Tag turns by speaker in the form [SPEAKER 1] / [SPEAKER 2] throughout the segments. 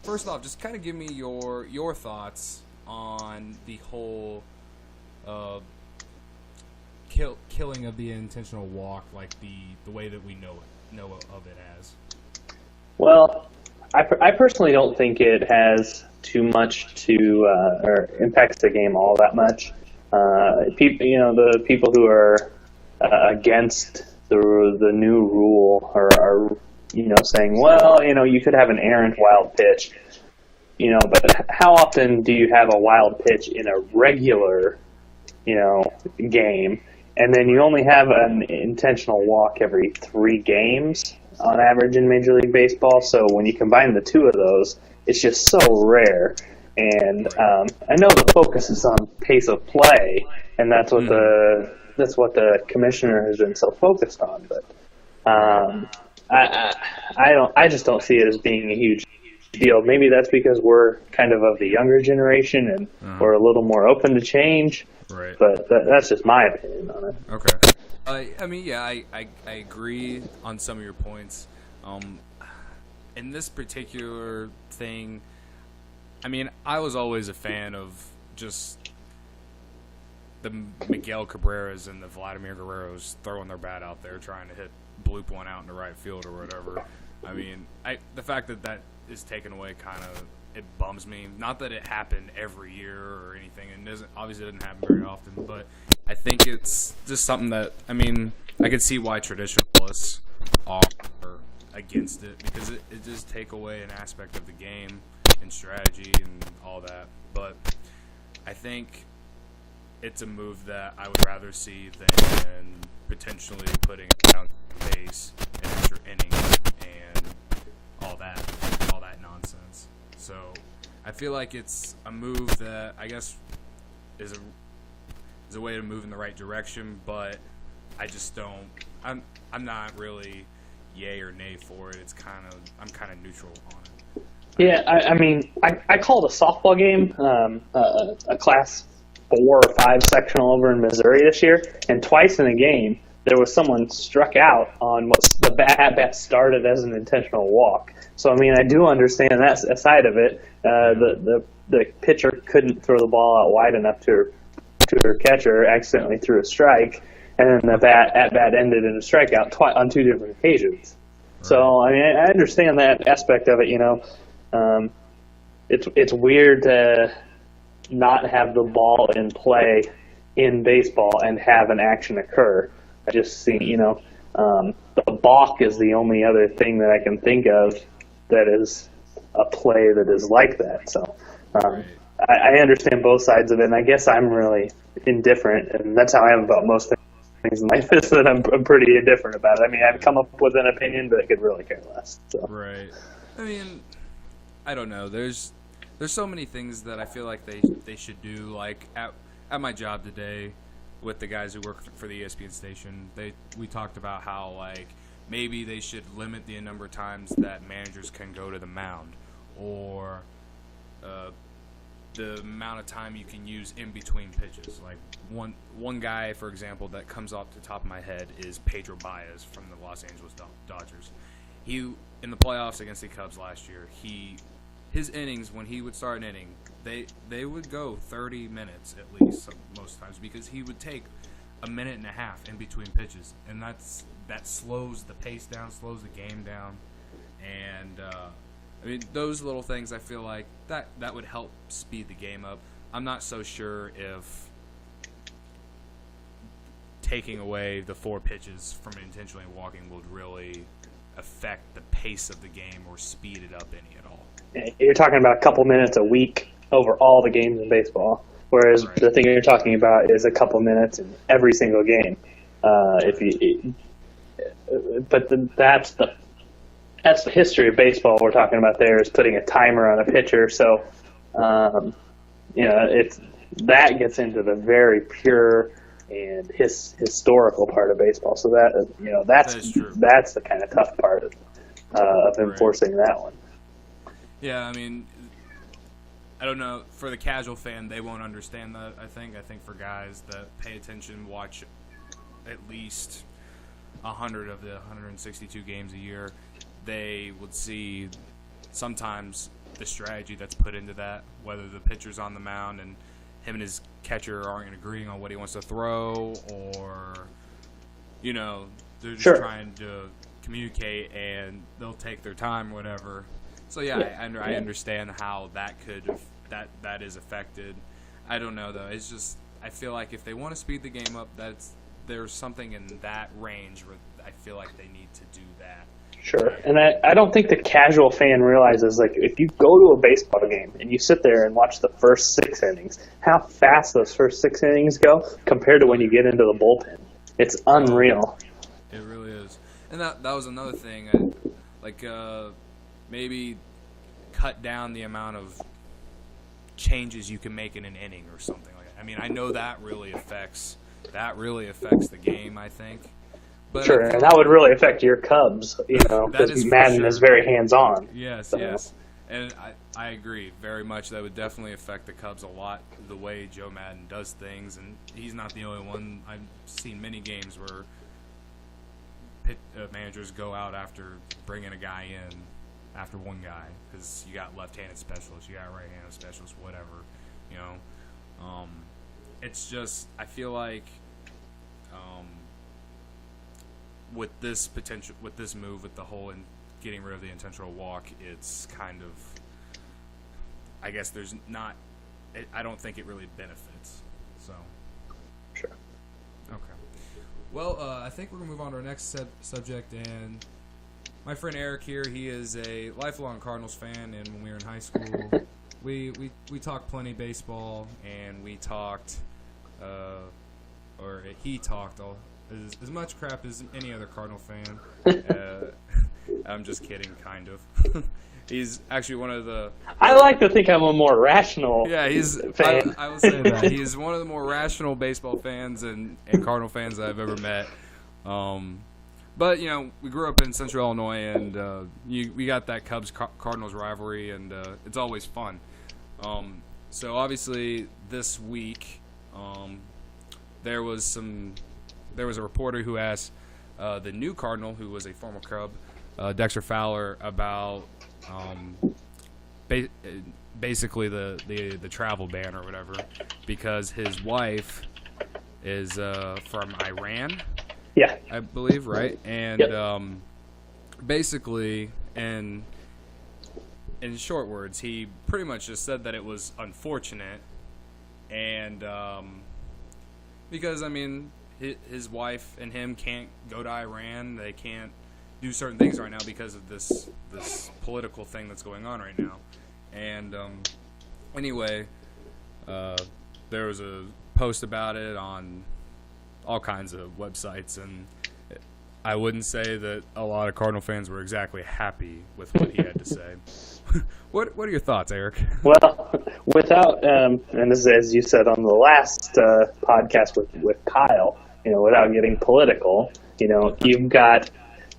[SPEAKER 1] first off, just kind of give me your thoughts on the whole uh, killing of the intentional walk, like the way that we know of it as.
[SPEAKER 2] Well, I personally don't think it has too much to or impacts the game all that much. People, the people who are against the new rule are saying, well, you could have an errant wild pitch, but how often do you have a wild pitch in a regular, game, and then you only have an intentional walk every 3 games on average in Major League Baseball? So when you combine the two of those, it's just so rare. And I know the focus is on pace of play, and that's what the commissioner has been so focused on. But I just don't see it as being a huge deal. Maybe that's because we're kind of the younger generation and we're a little more open to change.
[SPEAKER 1] Right.
[SPEAKER 2] But that's just my opinion on it.
[SPEAKER 1] Okay. I agree on some of your points. In this particular thing, I was always a fan of just the Miguel Cabreras and the Vladimir Guerreros throwing their bat out there trying to bloop one out into right field or whatever. The fact that is taken away it bums me. Not that it happened every year or anything, and obviously doesn't happen very often, but I think it's just something that, I can see why traditionalists are against it, because it just take away an aspect of the game and strategy and all that. But I think it's a move that I would rather see than potentially putting down base and extra innings and all that nonsense. So I feel like it's a move that I guess is a way to move in the right direction, but I just don't. I'm not really yay or nay for it. I'm kind of neutral on it.
[SPEAKER 2] Yeah, I called a softball game, a class 4 or 5 sectional over in Missouri this year, and twice in a game there was someone struck out on what the at-bat started as an intentional walk. So, I do understand that side of it. The pitcher couldn't throw the ball out wide enough to her catcher, accidentally threw a strike, and then the at-bat ended in a strikeout on 2 different occasions. Right. So, I understand that aspect of it, It's weird to not have the ball in play in baseball and have an action occur. I just see, the balk is the only other thing that I can think of that is a play that is like that. So I understand both sides of it, and I guess I'm really indifferent, and that's how I am about most things in life, is that I'm pretty indifferent about it. I've come up with an opinion, but I could really care less. So.
[SPEAKER 1] Right. I don't know. There's so many things that I feel like they should do. Like at my job today, with the guys who work for the ESPN station, we talked about how maybe they should limit the number of times that managers can go to the mound, or the amount of time you can use in between pitches. Like one guy, for example, that comes off the top of my head is Pedro Baez from the Los Angeles Dodgers. He, in the playoffs against the Cubs last year, his innings, when he would start an inning, they would go 30 minutes at least most times, because he would take a minute and a half in between pitches, and that slows the pace down, slows the game down, and those little things, I feel like that would help speed the game up. I'm not so sure if taking away the 4 pitches from intentionally walking would really affect the pace of the game or speed it up any at all.
[SPEAKER 2] You're talking about a couple minutes a week over all the games in baseball, whereas the thing you're talking about is a couple minutes in every single game. That's the history of baseball we're talking about. There is putting a timer on a pitcher, so it's that gets into the very pure and historical part of baseball. So that's the kind of tough part of enforcing that one.
[SPEAKER 1] Yeah, I don't know. For the casual fan, they won't understand that, I think. I think for guys that pay attention, watch at least 100 of the 162 games a year, they would see sometimes the strategy that's put into that, whether the pitcher's on the mound and him and his catcher aren't agreeing on what he wants to throw, or, you know, they're just trying to communicate and they'll take their time or whatever. So, yeah. I understand how that that is affected. I don't know, though. It's just, I feel like if they want to speed the game up, there's something in that range where I feel like they need to do that.
[SPEAKER 2] Sure, and I don't think the casual fan realizes, like, if you go to a baseball game and you sit there and watch the first 6 innings, how fast those first 6 innings go compared to when you get into the bullpen. It's unreal.
[SPEAKER 1] It really is. And that was another thing, maybe cut down the amount of changes you can make in an inning or something like that. I mean, I know that really affects the game, I think. But
[SPEAKER 2] sure, and that would really affect your Cubs, because Madden is very hands-on.
[SPEAKER 1] Yes. And I agree very much. That would definitely affect the Cubs a lot, the way Joe Madden does things. And he's not the only one. I've seen many games where managers go out after bringing a guy in after one guy, because you got left-handed specialists, you got right-handed specialists, whatever. It's just, I feel like with this move, with the whole and getting rid of the intentional walk, it's kind of, I guess there's not, I don't think it really benefits. So.
[SPEAKER 2] Sure.
[SPEAKER 1] Okay. Well, I think we're going to move on to our next subject, and my friend Eric here, he is a lifelong Cardinals fan, and when we were in high school, we talked plenty baseball, and we talked, he talked as much crap as any other Cardinal fan. I'm just kidding, kind of. He's actually one of the...
[SPEAKER 2] I like to think I'm a more rational
[SPEAKER 1] fan. I will say that. He's one of the more rational baseball fans and Cardinal fans that I've ever met. But, we grew up in Central Illinois, and we got that Cubs-Cardinals rivalry, and it's always fun. So, obviously, this week, there was a reporter who asked the new Cardinal, who was a former Cub, Dexter Fowler, about basically the travel ban or whatever, because his wife is from Iran.
[SPEAKER 2] Yeah,
[SPEAKER 1] I believe, right? And basically, in short words, he pretty much just said that it was unfortunate, and because, I mean, his wife and him can't go to Iran. They can't do certain things right now because of this political thing that's going on right now. And anyway, there was a post about it on all kinds of websites, and I wouldn't say that a lot of Cardinal fans were exactly happy with what he had to say. What are your thoughts, Eric?
[SPEAKER 2] Well, without and this is, as you said on the last podcast with Kyle, without getting political, you've got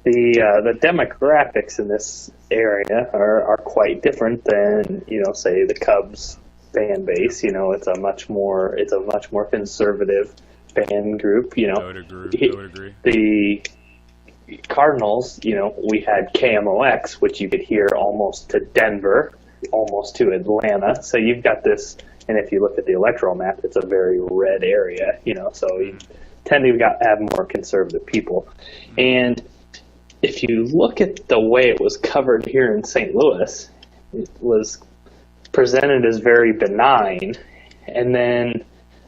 [SPEAKER 2] the demographics in this area are quite different than say the Cubs fan base. It's a much more conservative fan group.
[SPEAKER 1] I would agree.
[SPEAKER 2] The Cardinals, we had KMOX, which you could hear almost to Denver, almost to Atlanta. So you've got this, and if you look at the electoral map, it's a very red area, so you tend to have more conservative people. And if you look at the way it was covered here in St. Louis, it was presented as very benign. And then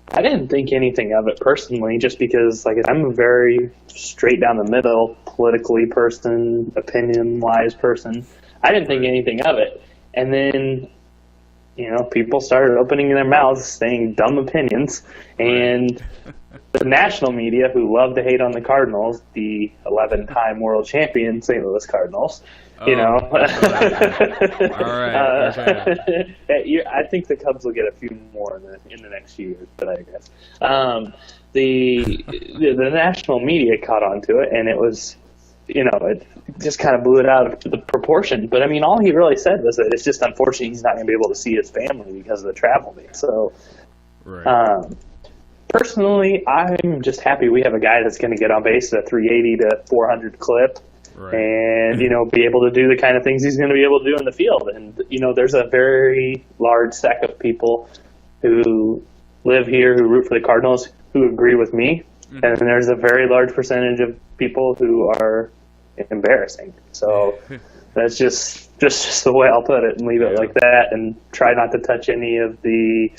[SPEAKER 2] I didn't think anything of it personally, just because I'm a very straight down the middle, politically person, opinion-wise person. I didn't think anything of it. And then, people started opening their mouths, saying dumb opinions. And the national media, who love to hate on the Cardinals, the 11-time world champion St. Louis Cardinals,
[SPEAKER 1] All right.
[SPEAKER 2] I think the Cubs will get a few more in the next few years, but I guess the national media caught on to it, and it was, it just kind of blew it out of the proportion. But I mean, all he really said was that it's just unfortunate he's not going to be able to see his family because of the travel ban. So,
[SPEAKER 1] right.
[SPEAKER 2] Personally, I'm just happy we have a guy that's going to get on base at a 380 to 400 clip.
[SPEAKER 1] Right.
[SPEAKER 2] and, be able to do the kind of things he's going to be able to do in the field. And, there's a very large set of people who live here who root for the Cardinals who agree with me. Mm-hmm. And then there's a very large percentage of people who are embarrassing. So that's just the way I'll put it, and leave it like that, and try not to touch any of the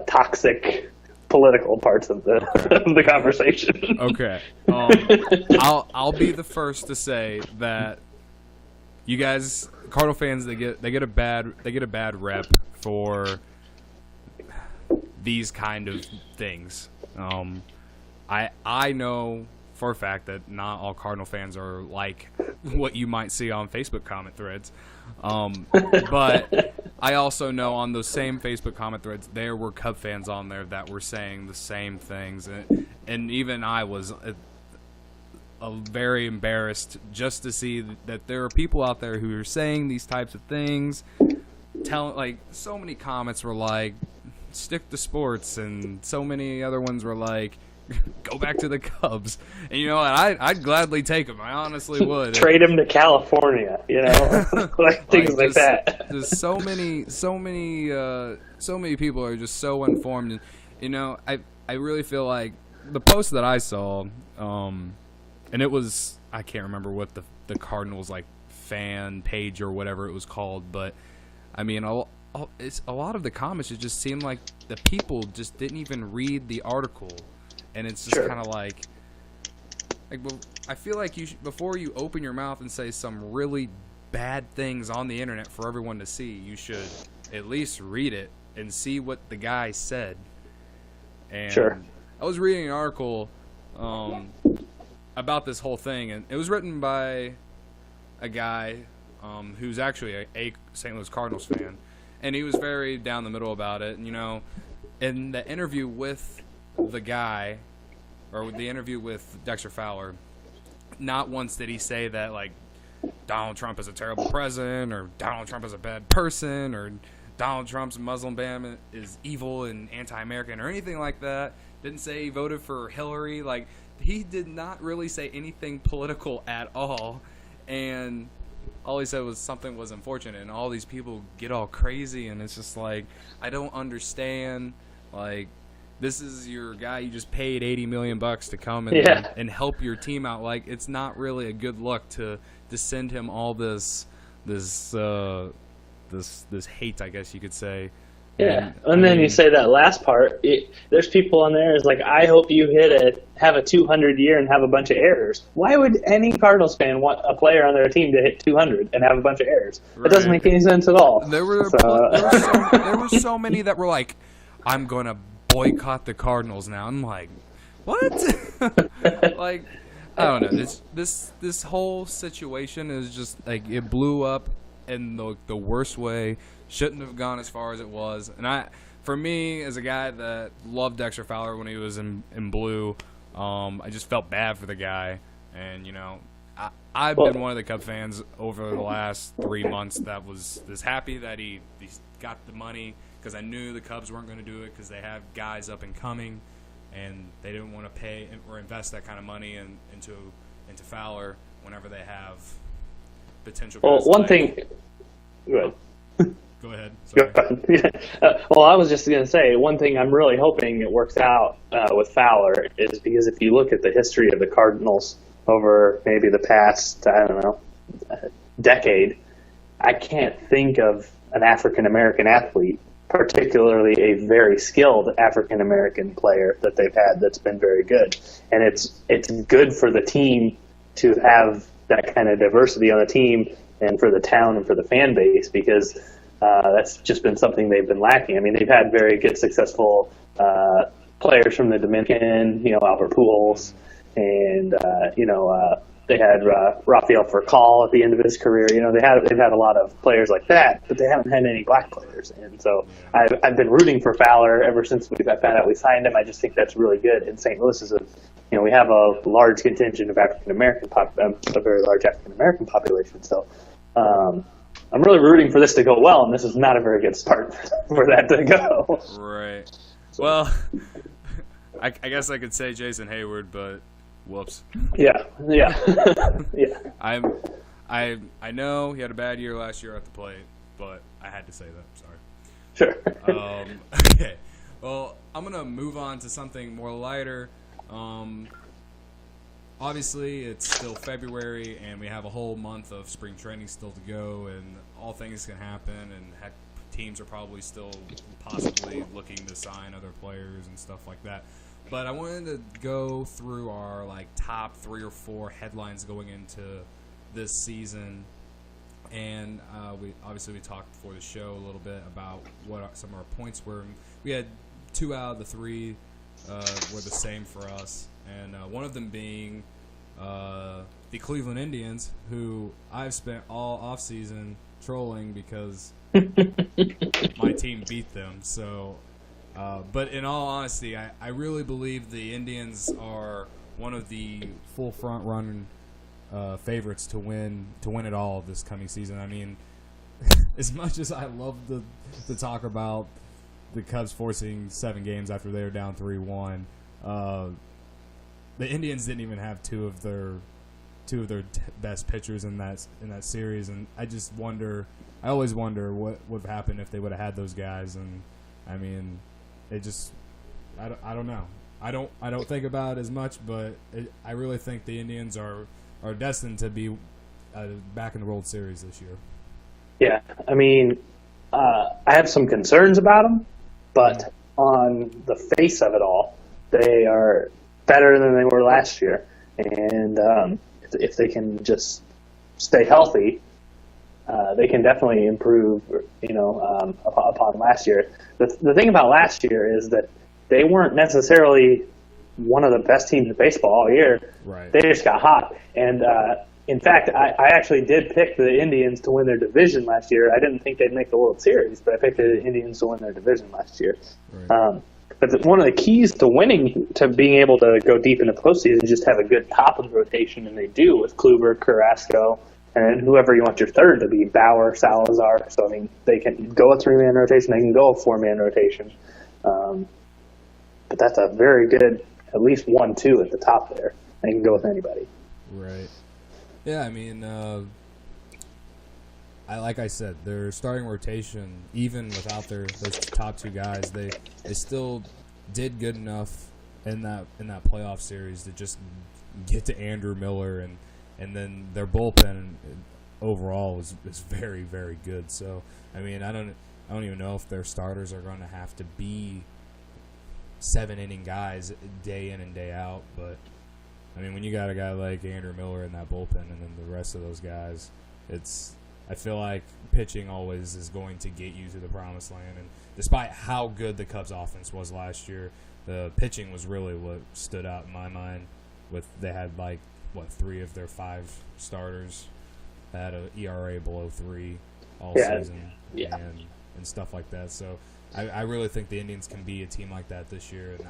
[SPEAKER 2] toxic political parts of the of the conversation.
[SPEAKER 1] Okay. I'll be the first to say that you guys, Cardinal fans, they get a bad rep for these kind of things. I know for a fact that not all Cardinal fans are like what you might see on Facebook comment threads. But I also know on those same Facebook comment threads, there were Cub fans on there that were saying the same things. And even I was very embarrassed just to see that there are people out there who are saying these types of things. So many comments were like, stick to sports, and so many other ones were like, go back to the Cubs. And you know what? I'd gladly take them. I honestly would. Trade them
[SPEAKER 2] to California, things like that.
[SPEAKER 1] There's so many people are just so informed. And, I really feel like the post that I saw, and it was, I can't remember what the Cardinals fan page or whatever it was called, but I mean, it's a lot of the comments, it just seemed like the people just didn't even read the article. And it's just kind of like, well, I feel like before you open your mouth and say some really bad things on the internet for everyone to see, you should at least read it and see what the guy said. And I was reading an article about this whole thing, and it was written by a guy who's actually a St. Louis Cardinals fan, and he was very down the middle about it. And, in the interview with the guy, or the interview with Dexter Fowler, not once did he say that Donald Trump is a terrible president, or Donald Trump is a bad person, or Donald Trump's Muslim ban is evil and anti-American, or anything like that. Didn't say he voted for Hillary. He did not really say anything political at all, and all he said was something was unfortunate, and all these people get all crazy, and it's just I don't understand. This is your guy you just paid $80 million to come and help your team out. It's not really a good look to send him all this hate, I guess you could say.
[SPEAKER 2] Yeah, and then you say that last part. There's people on there is I hope you have a 200 year and have a bunch of errors. Why would any Cardinals fan want a player on their team to hit 200 and have a bunch of errors? Right. It doesn't make any sense at all.
[SPEAKER 1] There were so many that were like, I'm going to boycott the Cardinals now. I'm like, what? I don't know. This whole situation is just it blew up in the worst way. Shouldn't have gone as far as it was. And for me, as a guy that loved Dexter Fowler when he was in blue, I just felt bad for the guy. And I've been one of the Cub fans over the last 3 months that was happy that he got the money, because I knew the Cubs weren't going to do it because they have guys up and coming, and they didn't want to pay or invest that kind of money into Fowler whenever they have potential.
[SPEAKER 2] Well, one thing. Go ahead.
[SPEAKER 1] Go ahead.
[SPEAKER 2] Well, I was just going to say, one thing I'm really hoping it works out with Fowler is because if you look at the history of the Cardinals over maybe the past, decade, I can't think of an African-American athlete, particularly a very skilled African-American player that they've had that's been very good. And it's good for the team to have that kind of diversity on the team, and for the town and for the fan base, because that's just been something they've been lacking. I mean, they've had very good, successful players from the Dominican, Albert Pujols, and they had Rafael Furcal at the end of his career. They've had a lot of players like that, but they haven't had any black players. And so I've been rooting for Fowler ever since I found out we signed him. I just think that's really good. And St. Louis is we have a large contingent of African American a very large African American population. So I'm really rooting for this to go well, and this is not a very good start for that to go.
[SPEAKER 1] Right. Well, I guess I could say Jason Hayward, but Whoops.
[SPEAKER 2] Yeah. Yeah.
[SPEAKER 1] I know he had a bad year last year at the plate, but I had to say that. Sorry.
[SPEAKER 2] Sure.
[SPEAKER 1] Okay. Well, I'm gonna move on to something more lighter. Obviously, it's still February, and we have a whole month of spring training still to go, and all things can happen, and teams are probably still possibly looking to sign other players and stuff like that. But I wanted to go through our top 3 or 4 headlines going into this season, and we talked before the show a little bit about what some of our points were. We had 2 out of the 3 were the same for us, and one of them being the Cleveland Indians, who I've spent all offseason trolling because my team beat them. So, but in all honesty, I really believe the Indians are one of the full front run favorites to win it all this coming season. I mean, as much as I love to talk about the Cubs forcing 7 games after they were down 3-1, the Indians didn't even have two of their best pitchers in that series, and I always wonder what would have happened if they would have had those guys. And I mean, I don't know. I don't think about it as much, but I really think the Indians are destined to be back in the World Series this year.
[SPEAKER 2] Yeah, I mean, I have some concerns about them, but on the face of it all, they are better than they were last year. And if they can just stay healthy, they can definitely improve, upon last year. The thing about last year is that they weren't necessarily one of the best teams in baseball all year.
[SPEAKER 1] Right.
[SPEAKER 2] They just got hot. And in fact, I actually did pick the Indians to win their division last year. I didn't think they'd make the World Series, but I picked the Indians to win their division last year.
[SPEAKER 1] Right.
[SPEAKER 2] But one of the keys to being able to go deep in the postseason is just have a good top of the rotation, and they do with Kluber, Carrasco, and whoever you want your third to be, Bauer, Salazar. So, I mean, they can go a 3-man rotation, they can go a 4-man rotation. But that's a very good, at least 1-2 at the top there. They can go with anybody.
[SPEAKER 1] Right. Yeah, I mean, like I said, their starting rotation, even without those top 2 guys, they still did good enough in that playoff series to just get to Andrew Miller, and then their bullpen overall was very, very good. So I mean, I don't even know if their starters are going to have to be 7-inning guys day in and day out, but I mean, when you got a guy like Andrew Miller in that bullpen and then the rest of those guys, I feel like pitching always is going to get you to the promised land. And despite how good the Cubs offense was last year, the pitching was really what stood out in my mind. They had 3 of their 5 starters had an ERA below 3 all season, and stuff like that. So I really think the Indians can be a team like that this year, and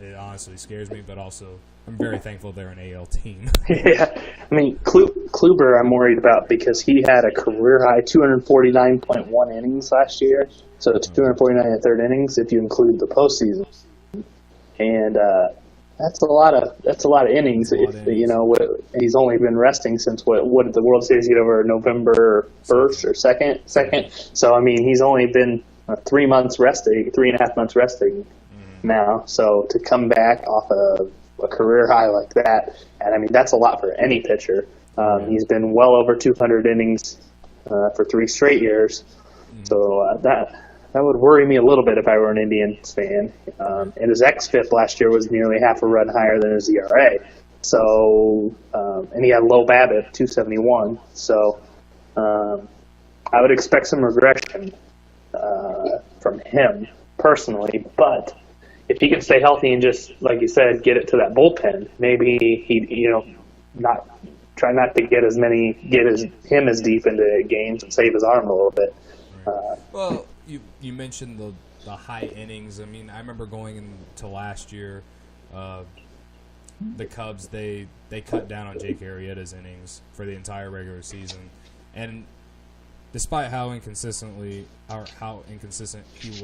[SPEAKER 1] it honestly scares me, but also I'm very thankful they're an AL team.
[SPEAKER 2] Yeah, I mean, Kluber I'm worried about because he had a career-high 249.1 innings last year, so 249 and third innings if you include the postseason. And that's a lot of innings. He's only been resting since what did the World Series get over November 1st or 2nd? So I mean, he's only been 3 months resting, 3.5 months resting now. So to come back off of a career high like that, and I mean that's a lot for any pitcher. He's been well over 200 innings for 3 straight years. So that would worry me a little bit if I were an Indians fan. And his xFIP last year was nearly half a run higher than his ERA. So, and he had low BABIP, 271. So, I would expect some regression from him personally. But if he can stay healthy and just, like you said, get it to that bullpen, maybe he, try not to get him as deep into games and save his arm a little bit.
[SPEAKER 1] Well, you mentioned the high innings. I mean, I remember going into last year, the Cubs, they cut down on Jake Arrieta's innings for the entire regular season. And despite how inconsistent he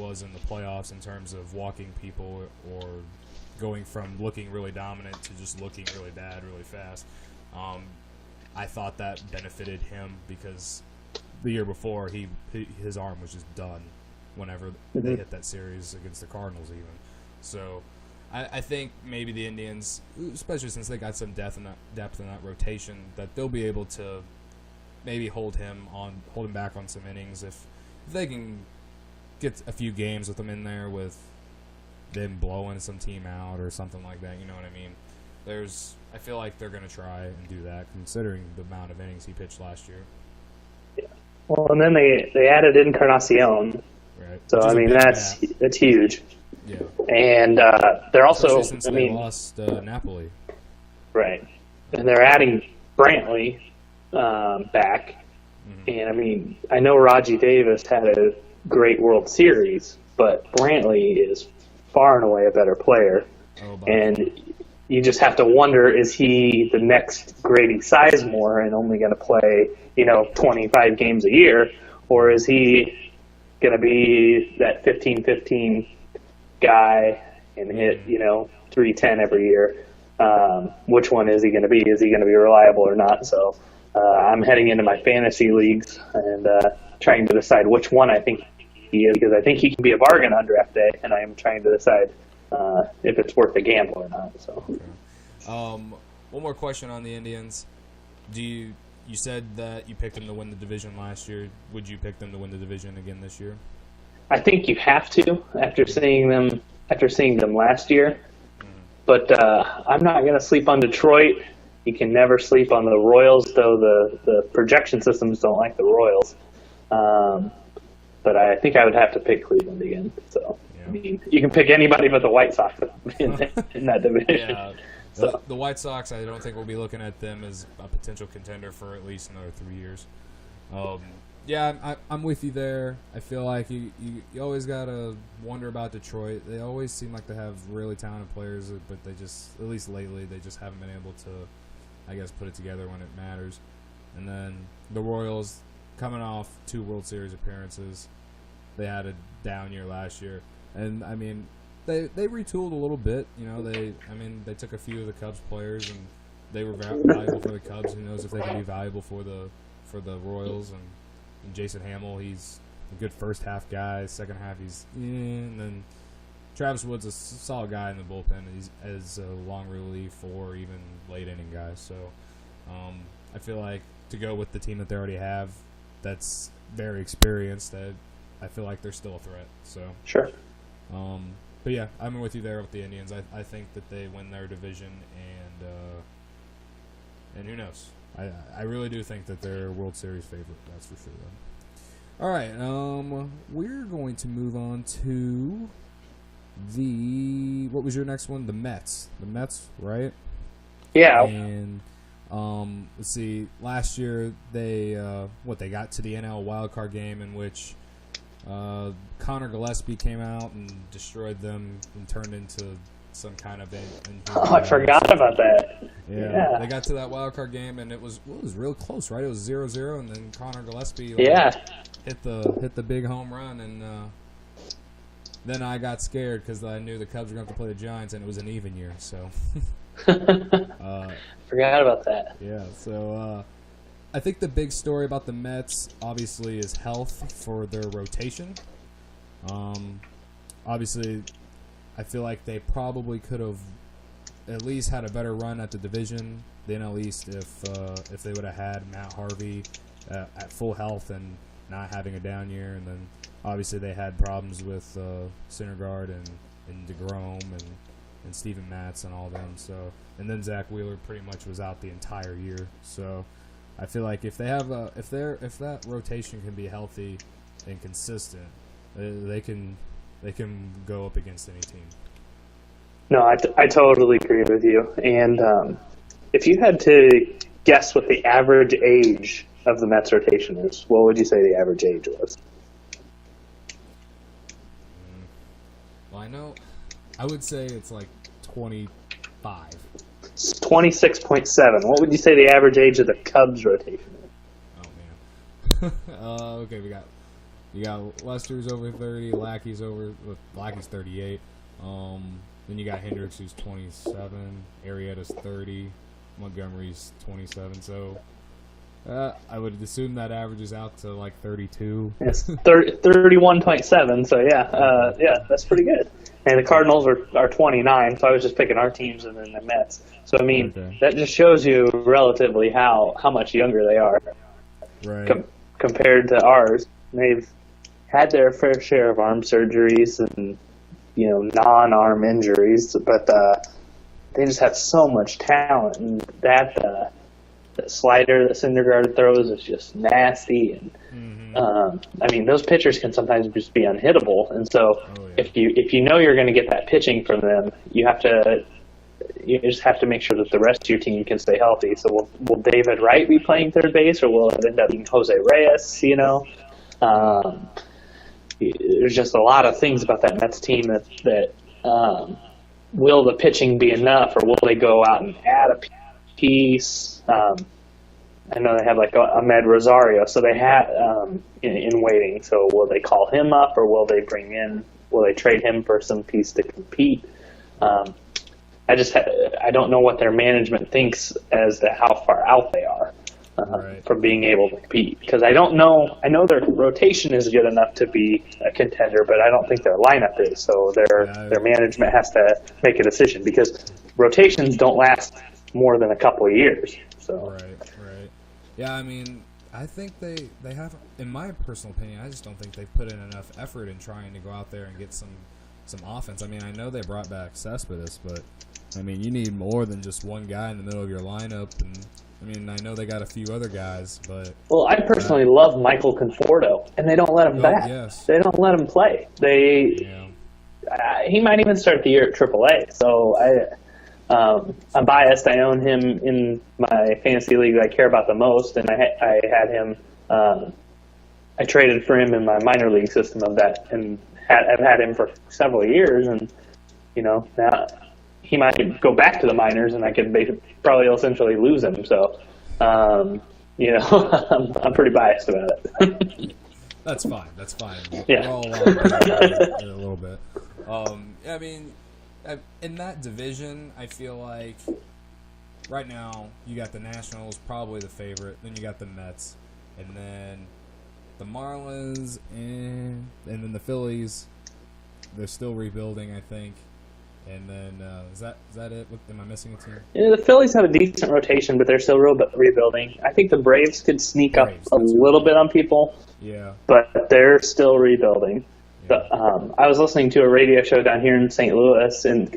[SPEAKER 1] was in the playoffs in terms of walking people or
[SPEAKER 3] going from looking really dominant to just looking really bad really fast. I thought that benefited him because the year before his arm was just done whenever they hit that series against the Cardinals even. So I think maybe the Indians, especially since they got some depth in that rotation, that they'll be able to maybe hold him back on some innings if they can get a few games with him in there with them blowing some team out or something like that. You know what I mean? I feel like they're going to try and do that considering the amount of innings he pitched last year.
[SPEAKER 2] Yeah. Well, and then they added Encarnacion.
[SPEAKER 3] Right.
[SPEAKER 2] So, I mean, that's huge.
[SPEAKER 3] Yeah.
[SPEAKER 2] And they're also,
[SPEAKER 3] since they lost Napoli.
[SPEAKER 2] Right. And they're adding Brantley back. And, I mean, I know Raji Davis had a great World Series, but Brantley is far and away a better player. And you just have to wonder, is he the next Grady Sizemore and only going to play, 25 games a year? Or is he going to be that 15-15 guy and hit, 310 every year? Which one is he going to be? Is he going to be reliable or not? So I'm heading into my fantasy leagues and trying to decide which one I think he is, because I think he can be a bargain on draft day, and I am trying to decide if it's worth a gamble or not. So,
[SPEAKER 3] okay. One more question on the Indians. You said that you picked them to win the division last year. Would you pick them to win the division again this year?
[SPEAKER 2] I think you have to after seeing them last year. But I'm not going to sleep on Detroit. You can never sleep on the Royals, though the projection systems don't like the Royals. But I think I would have to pick Cleveland again. So, yeah. I mean, you can pick anybody but the White Sox in that division.
[SPEAKER 3] Yeah.
[SPEAKER 2] So.
[SPEAKER 3] The White Sox, I don't think we'll be looking at them as a potential contender for at least another 3 years. Yeah, I'm with you there. I feel like you always got to wonder about Detroit. They always seem like they have really talented players, but they just, at least lately, they just haven't been able to, I guess, put it together when it matters. And then the Royals, coming off 2 World Series appearances, they had a down year last year. And, I mean, they retooled a little bit. They took a few of the Cubs players, and they were valuable for the Cubs. Who knows if they can be valuable for the Royals. And Jason Hamill, he's a good first half guy. Second half, he's and then Travis Wood's a solid guy in the bullpen. He's as a long relief or even late inning guy. So I feel like to go with the team that they already have, that's very experienced. That I feel like they're still a threat. So
[SPEAKER 2] sure.
[SPEAKER 3] But yeah, I'm with you there with the Indians. I think that they win their division, and who knows. I really do think that they're a World Series favorite. That's for sure, though. All right, we're going to move on to what was your next one? The Mets. The Mets, right?
[SPEAKER 2] Yeah.
[SPEAKER 3] And let's see. Last year they got to the NL wildcard game in which Connor Gillespie came out and destroyed them and turned into some kind of
[SPEAKER 2] I forgot about that.
[SPEAKER 3] Yeah, they got to that wild card game and it was real close, right? It was 0-0, and then Connor Gillespie hit the big home run, and then I got scared because I knew the Cubs were going to have to play the Giants, and it was an even year. So
[SPEAKER 2] forgot about that.
[SPEAKER 3] Yeah, so I think the big story about the Mets obviously is health for their rotation. Obviously, I feel like they probably could have at least had a better run at the division, the NL East, if they would have had Matt Harvey at full health and not having a down year. And then obviously they had problems with Syndergaard and DeGrom and Steven Matz and all them. So, and then Zach Wheeler pretty much was out the entire year. So I feel like if they have if that rotation can be healthy and consistent, they can go up against any team.
[SPEAKER 2] No, I totally agree with you. And if you had to guess what the average age of the Mets rotation is, what would you say the average age was?
[SPEAKER 3] Well, I would say it's like 25.
[SPEAKER 2] It's 26.7. What would you say the average age of the Cubs rotation is?
[SPEAKER 3] Oh, man. Okay, we got Lester's over 30, Lackey's 38. Then you got Hendricks, who's 27. Arrieta's 30. Montgomery's 27. So I would assume that averages out to like 32.
[SPEAKER 2] It's 31.7. So yeah, that's pretty good. And the Cardinals are 29. So I was just picking our teams and then the Mets. So I mean, that just shows you relatively how much younger they are,
[SPEAKER 3] right?
[SPEAKER 2] Compared to ours. They've had their fair share of arm surgeries and non-arm injuries, but they just have so much talent, and that slider that Syndergaard throws is just nasty, and I mean, those pitchers can sometimes just be unhittable, and so if you know you're going to get that pitching from them, you just have to make sure that the rest of your team can stay healthy. So will David Wright be playing third base, or will it end up being Jose Reyes? There's just a lot of things about that Mets team that will the pitching be enough, or will they go out and add a piece? I know they have like Ahmed Rosario, so they have in waiting. So will they call him up, or will they trade him for some piece to compete? I don't know what their management thinks as to how far out they are from being able to compete. Because I know their rotation is good enough to be a contender, but I don't think their lineup is. So their management has to make a decision, because rotations don't last more than a couple of years. So
[SPEAKER 3] right. Yeah, I mean, I think they have, in my personal opinion, I just don't think they've put in enough effort in trying to go out there and get some offense. I mean, I know they brought back Cespedes, but I mean, you need more than just one guy in the middle of your lineup. And I mean, I know they got a few other guys, but
[SPEAKER 2] I personally love Michael Conforto, and they don't let him back.
[SPEAKER 3] Yes.
[SPEAKER 2] They don't let him play. He might even start the year at AAA. So I'm biased. I own him in my fantasy league that I care about the most, and I had him. I traded for him in my minor league system of that, and I've had him for several years, and now he might go back to the minors, and I could probably essentially lose him. So, I'm pretty biased about it.
[SPEAKER 3] That's fine.
[SPEAKER 2] Yeah.
[SPEAKER 3] We're all a little bit. I mean, in that division, I feel like right now you got the Nationals, probably the favorite. Then you got the Mets, and then the Marlins, and then the Phillies. They're still rebuilding, I think. And then is that it? Am I missing a team?
[SPEAKER 2] Yeah, the Phillies have a decent rotation, but they're still rebuilding. I think the Braves could sneak up a little bit on people.
[SPEAKER 3] Yeah.
[SPEAKER 2] But they're still rebuilding. I was listening to a radio show down here in St. Louis, and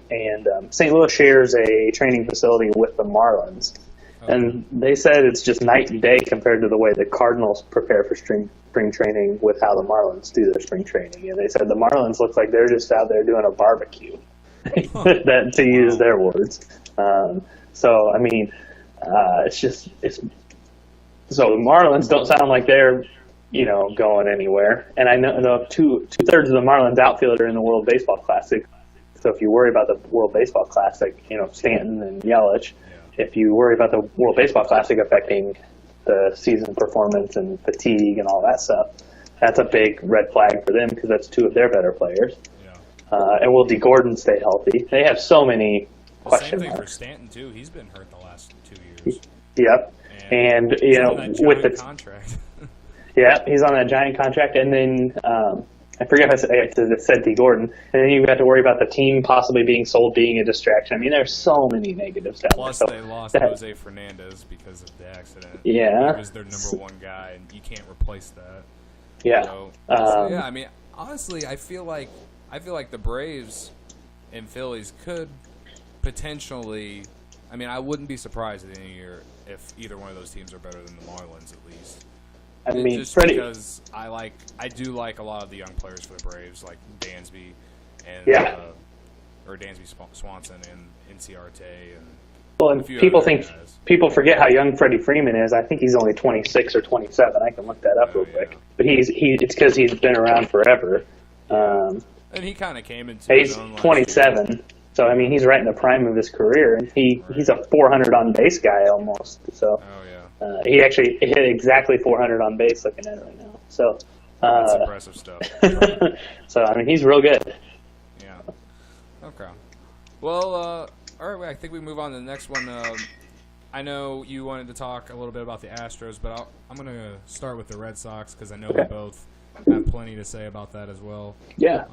[SPEAKER 2] St. Louis shares a training facility with the Marlins. Okay. And they said it's just night and day compared to the way the Cardinals prepare for spring training with how the Marlins do their spring training. And they said the Marlins look like they're just out there doing a barbecue, to use their words. So, I mean, so the Marlins don't sound like they're going anywhere. And I know two-thirds of the Marlins outfield are in the World Baseball Classic. So if you worry about the World Baseball Classic, Stanton and Yelich, if you worry about the World Baseball Classic affecting the season performance and fatigue and all that stuff, that's a big red flag for them, because that's two of their better players. And will D. Gordon stay healthy? They have so many question marks.
[SPEAKER 1] Same thing for Stanton, too. He's been hurt the last 2 years.
[SPEAKER 2] Yep. And with the
[SPEAKER 1] contract.
[SPEAKER 2] Yeah, he's on that giant contract, and then I forget if I said D. Gordon, and then you've got to worry about the team possibly being sold, being a distraction. I mean, there's so many negatives down
[SPEAKER 1] Plus,
[SPEAKER 2] there.
[SPEAKER 1] they lost Jose Fernandez because of the accident.
[SPEAKER 2] Yeah.
[SPEAKER 1] He was their number one guy, and you can't replace that.
[SPEAKER 2] Yeah.
[SPEAKER 1] So yeah, I mean, honestly, I feel like the Braves and Phillies could potentially. I mean, I wouldn't be surprised at any year if either one of those teams are better than the Marlins, at least.
[SPEAKER 2] I mean,
[SPEAKER 1] just
[SPEAKER 2] Freddie,
[SPEAKER 1] because I do like a lot of the young players for the Braves, like Dansby and or Dansby Swanson and NCRT and
[SPEAKER 2] people forget how young Freddie Freeman is. I think he's only 26 or 27. I can look that up real quick. But it's because he's been around forever.
[SPEAKER 1] And he kind of came into
[SPEAKER 2] he's
[SPEAKER 1] his own
[SPEAKER 2] 27. So I mean, he's right in the prime of his career, and he's a 400 on base guy almost. So. He actually hit exactly 400 on base looking at it right now. So
[SPEAKER 1] that's impressive stuff.
[SPEAKER 2] So, I mean, he's real good.
[SPEAKER 1] Yeah. Okay. Well, all right. I think we move on to the next one. I know you wanted to talk a little bit about the Astros, but I'm going to start with the Red Sox because I know we both have plenty to say about that as well.
[SPEAKER 2] Yeah.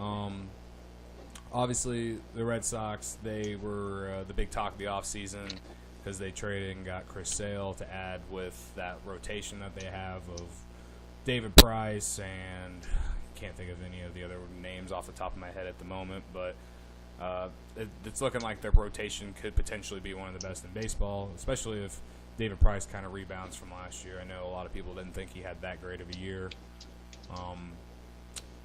[SPEAKER 1] Obviously, the Red Sox, they were the big talk of the offseason because they traded and got Chris Sale to add with that rotation that they have of David Price and I can't think of any of the other names off the top of my head at the moment, but it's looking like their rotation could potentially be one of the best in baseball, especially if David Price kind of rebounds from last year. I know a lot of people didn't think he had that great of a year.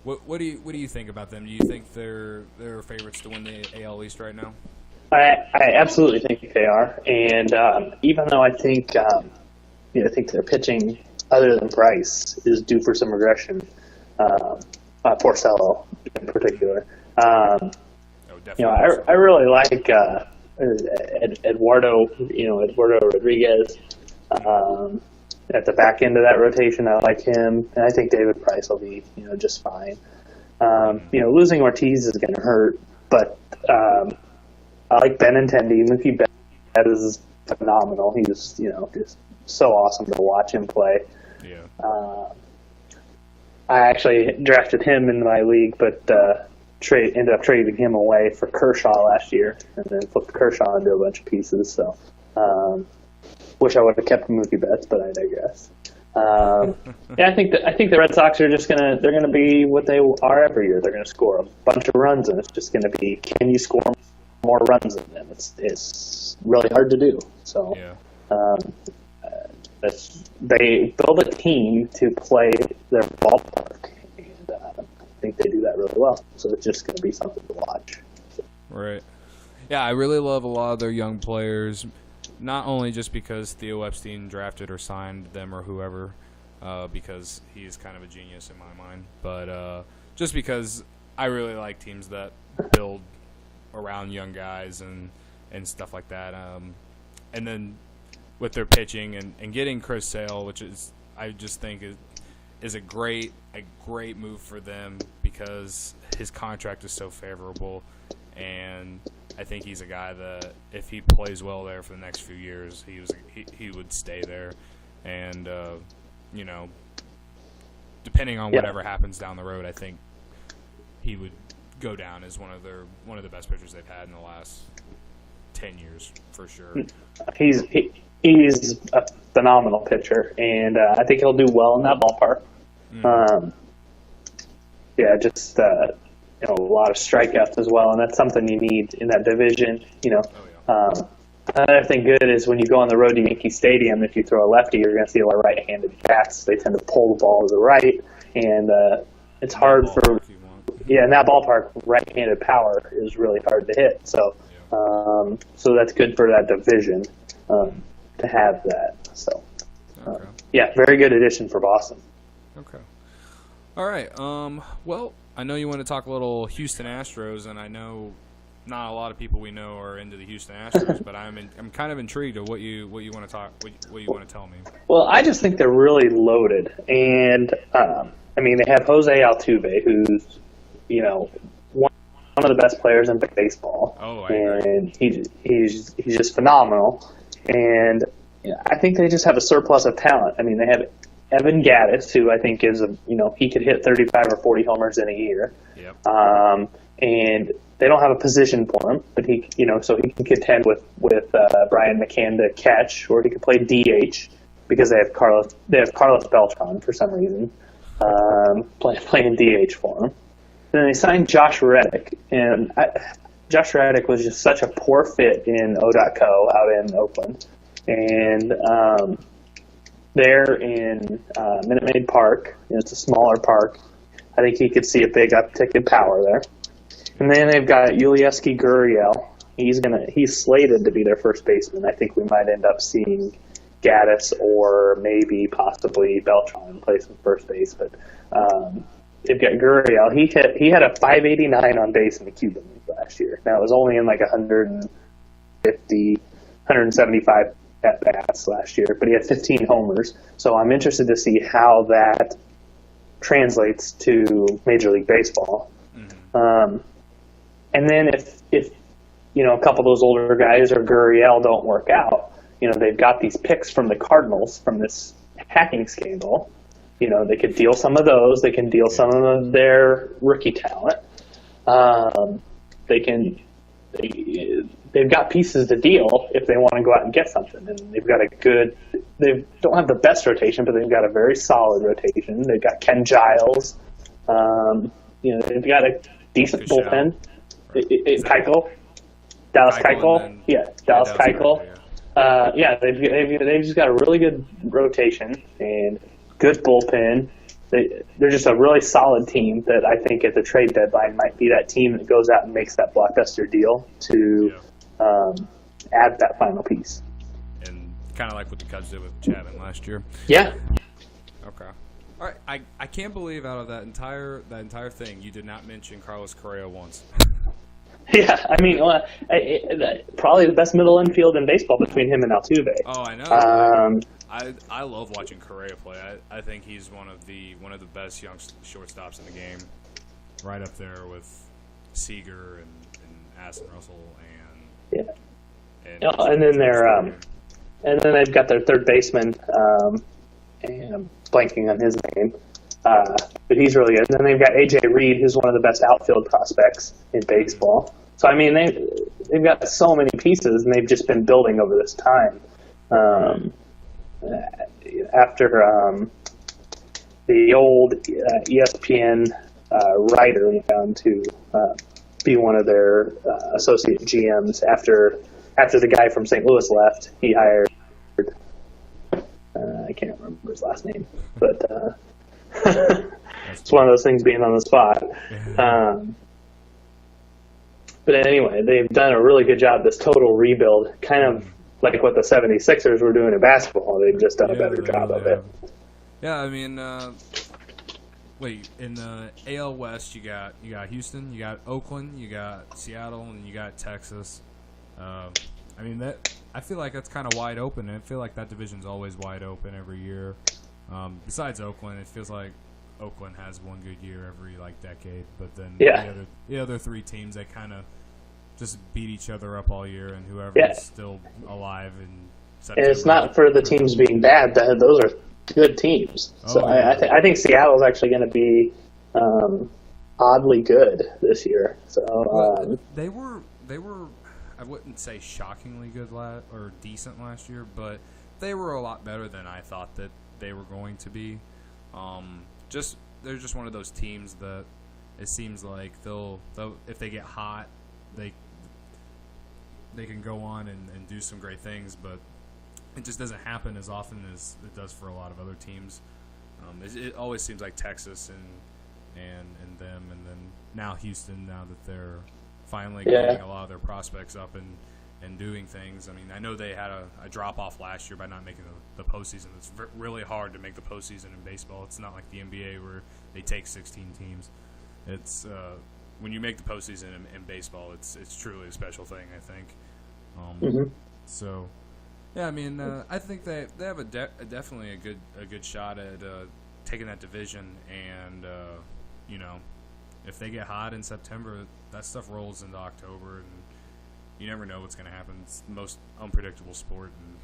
[SPEAKER 1] What do you think about them? Do you think they're favorites to win the AL East right now?
[SPEAKER 2] I absolutely think they are, and even though I think their pitching, other than Price, is due for some regression. Porcello in particular. I really like Eduardo Rodriguez at the back end of that rotation. I like him, and I think David Price will be just fine. Losing Ortiz is going to hurt, but I like Benintendi. Mookie Betts is phenomenal. He's just so awesome to watch him play.
[SPEAKER 1] Yeah.
[SPEAKER 2] I actually drafted him in my league, but ended up trading him away for Kershaw last year, and then flipped Kershaw into a bunch of pieces. So, wish I would have kept Mookie Betts, but I digress. I think the Red Sox are they're gonna be what they are every year. They're gonna score a bunch of runs, and it's just gonna be, can you score more runs than them? It's really hard to do. So.
[SPEAKER 1] Yeah.
[SPEAKER 2] They build a team to play their ballpark, and I think they do that really well. So it's just going to be something to watch.
[SPEAKER 1] Right. Yeah, I really love a lot of their young players, not only just because Theo Epstein drafted or signed them or whoever, because he's kind of a genius in my mind, but just because I really like teams that build around young guys and stuff like that. And then with their pitching and getting Chris Sale, which is, I just think is a great move for them because his contract is so favorable, and I think he's a guy that if he plays well there for the next few years, he would stay there, and depending on whatever happens down the road, I think he would go down as one of the best pitchers they've had in the last 10 years for sure.
[SPEAKER 2] He's a phenomenal pitcher, and I think he'll do well in that ballpark. A lot of strikeouts as well, and that's something you need in that division. Another thing good is when you go on the road to Yankee Stadium, if you throw a lefty, you're going to see a lot of right-handed bats. They tend to pull the ball to the right, and it's hard for in that ballpark, right-handed power is really hard to hit. So, so that's good for that division. To have that. So, very good addition for Boston.
[SPEAKER 1] Okay. All right. Well, I know you want to talk a little Houston Astros, and I know not a lot of people we know are into the Houston Astros, but I'm kind of intrigued at what you want to what you want to tell me.
[SPEAKER 2] Well, I just think they're really loaded, and they have Jose Altuve, who's one of the best players in baseball.
[SPEAKER 1] Oh, I agree.
[SPEAKER 2] And he's just phenomenal. And I think they just have a surplus of talent. They have Evan Gattis, who I think is he could hit 35 or 40 homers in a year.
[SPEAKER 1] Yep.
[SPEAKER 2] And they don't have a position for him, but so he can contend with Brian McCann to catch, or he could play DH because they have Carlos Beltran for some reason playing DH for him. Then they signed Josh Reddick, and Josh Reddick was just such a poor fit in O.co out in Oakland. And there in Minute Maid Park, it's a smaller park, I think he could see a big uptick in power there. And then they've got Yulieski Gurriel. He's slated to be their first baseman. I think we might end up seeing Gaddis or maybe possibly Beltran play some first base. But they've got Gurriel. He had a 589 on base in the Cuban League last year. Now, it was only in like 175 at-bats last year, but he had 15 homers. So I'm interested to see how that translates to Major League Baseball. Mm-hmm. And then if a couple of those older guys or Gurriel don't work out, they've got these picks from the Cardinals from this hacking scandal. They could deal some of those. They can deal some of their rookie talent. They've got pieces to deal if they want to go out and get something. And they've got they don't have the best rotation, but they've got a very solid rotation. They've got Ken Giles. They've got a decent bullpen. Keuchel. Dallas Keuchel. Dallas Keuchel. They've just got a really good rotation and good bullpen. They're just a really solid team that I think at the trade deadline might be that team that goes out and makes that blockbuster deal to add that final piece.
[SPEAKER 1] And kind of like what the Cubs did with Chapman last year.
[SPEAKER 2] Yeah.
[SPEAKER 1] Okay. All right. I can't believe out of that entire thing you did not mention Carlos Correa once.
[SPEAKER 2] Yeah, I mean, probably the best middle infield in baseball between him and Altuve.
[SPEAKER 1] Oh, I know. I love watching Correa play. I think he's one of the best young shortstops in the game, right up there with Seager and Aston Russell
[SPEAKER 2] and then they've got their third baseman, and I'm blanking on his name, but he's really good. And then they've got AJ Reed, who's one of the best outfield prospects in baseball. So I mean, they've got so many pieces, and they've just been building over this time. After the old ESPN writer went down to be one of their associate GMs after the guy from St. Louis left, he hired I can't remember his last name, but it's one of those things being on the spot. But anyway, they've done a really good job. This total rebuild, kind of like what the 76ers were doing in basketball. They've just done a better job of it.
[SPEAKER 1] Yeah, I mean, in the AL West, you got Houston, you got Oakland, you got Seattle, and you got Texas. I mean, I feel like that's kind of wide open, and I feel like that division's always wide open every year. Besides Oakland, it feels like Oakland has one good year every decade, but then the other three teams, they kind of just beat each other up all year, and whoever is still alive in September.
[SPEAKER 2] And it's not for the teams being bad; those are good teams. So I think Seattle's actually going to be oddly good this year. So
[SPEAKER 1] they were I wouldn't say shockingly good or decent last year, but they were a lot better than I thought that they were going to be. They're just one of those teams that it seems like they'll if they get hot, they can go on and do some great things, but it just doesn't happen as often as it does for a lot of other teams. It always seems like Texas and them, and then now Houston, now that they're finally getting a lot of their prospects up and doing things. I mean, I know they had a drop-off last year by not making the postseason. It's really hard to make the postseason in baseball. It's not like the NBA where they take 16 teams. It's when you make the postseason in baseball, it's truly a special thing, I think. So, yeah, I mean, I think they have definitely a good shot at taking that division, and if they get hot in September, that stuff rolls into October, and you never know what's going to happen. It's the most unpredictable sport in